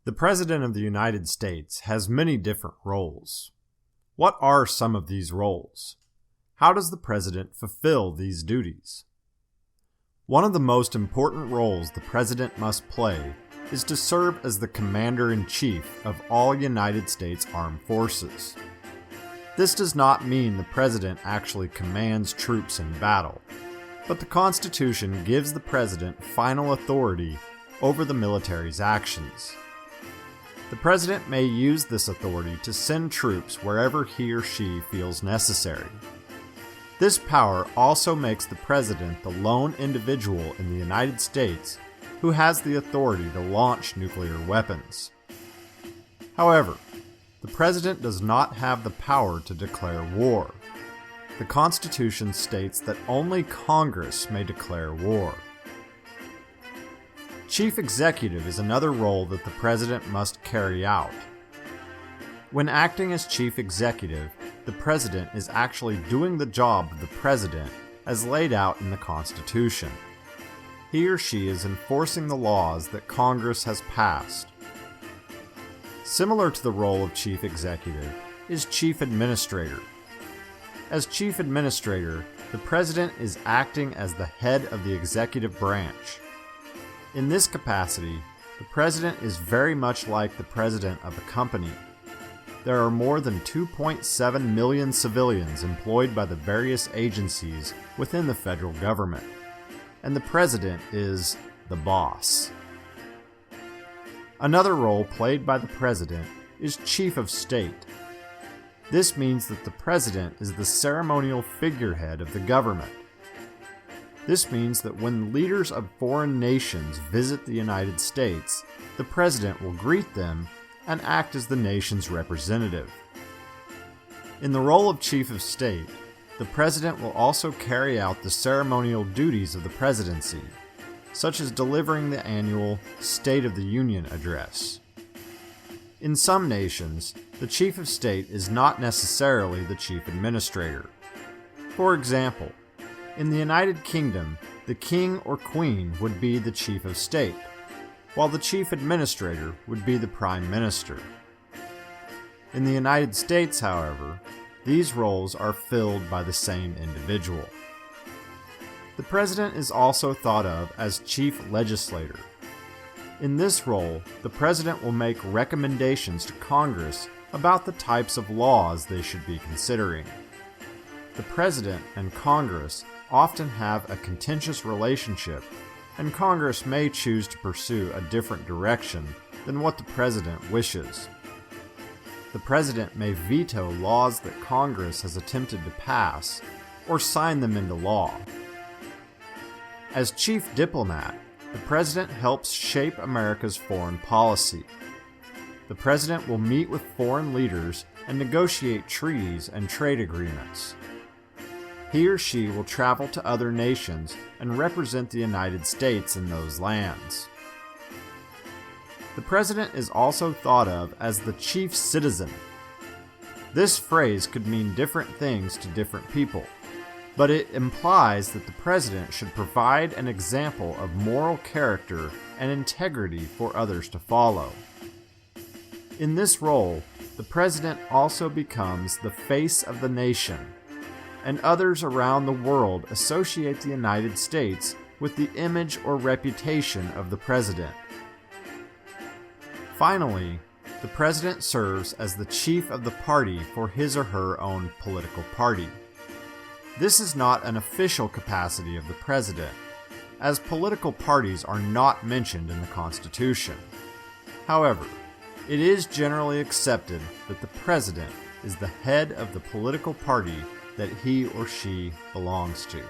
The President of the United States has many different roles. What are some of these roles? How does the President fulfill these duties? One of the most important roles the President must play is to serve as the Commander-in-Chief of all United States Armed Forces. This does not mean the President actually commands troops in battle, but the Constitution gives the President final authority over the military's actions. The President may use this authority to send troops wherever he or she feels necessary. This power also makes the President the lone individual in the United States who has the authority to launch nuclear weapons. However, the President does not have the power to declare war. The Constitution states that only Congress may declare war. Chief Executive is another role that the President must carry out. When acting as Chief Executive, the President is actually doing the job of the President as laid out in the Constitution. He or she is enforcing the laws that Congress has passed. Similar to the role of Chief Executive is Chief Administrator. As Chief Administrator, the President is acting as the head of the executive branch. In this capacity, the President is very much like the President of a company. There are more than 2.7 million civilians employed by the various agencies within the federal government, and the President is the boss. Another role played by the President is Chief of State. This means that the President is the ceremonial figurehead of the government. This means that when leaders of foreign nations visit the United States, the President will greet them and act as the nation's representative. In the role of Chief of State, the President will also carry out the ceremonial duties of the presidency, such as delivering the annual State of the Union address. In some nations, the Chief of State is not necessarily the Chief Administrator. For example, in the United Kingdom, the King or Queen would be the Chief of State, while the Chief Administrator would be the Prime Minister. In the United States, however, these roles are filled by the same individual. The President is also thought of as Chief Legislator. In this role, the President will make recommendations to Congress about the types of laws they should be considering. The President and Congress often have a contentious relationship, and Congress may choose to pursue a different direction than what the President wishes. The President may veto laws that Congress has attempted to pass, or sign them into law. As Chief Diplomat, the President helps shape America's foreign policy. The President will meet with foreign leaders and negotiate treaties and trade agreements. He or she will travel to other nations and represent the United States in those lands. The President is also thought of as the chief citizen. This phrase could mean different things to different people, but it implies that the President should provide an example of moral character and integrity for others to follow. In this role, the President also becomes the face of the nation, and others around the world associate the United States with the image or reputation of the President. Finally, the President serves as the chief of the party for his or her own political party. This is not an official capacity of the President, as political parties are not mentioned in the Constitution. However, it is generally accepted that the President is the head of the political party that he or she belongs to.